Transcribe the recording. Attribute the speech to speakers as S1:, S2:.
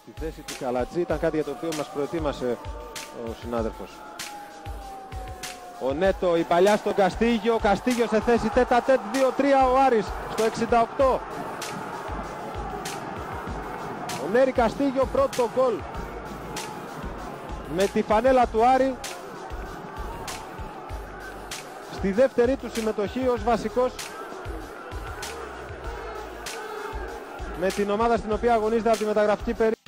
S1: Στη θέση του Καλατζή ήταν κάτι για το οποίο μας προετοίμασε ο συνάδελφος. Ο Νέτο, η παλιά στον Καστίγιο, Καστίγιο σε θέση τέτα-τέτ, 2-3 ο Άρης στο 68. Ο Νέρη Καστίγιο, πρώτο γκολ με τη φανέλα του Άρη στη δεύτερη του συμμετοχή ως βασικός με την ομάδα στην οποία αγωνίζεται από τη μεταγραφική περίοδο.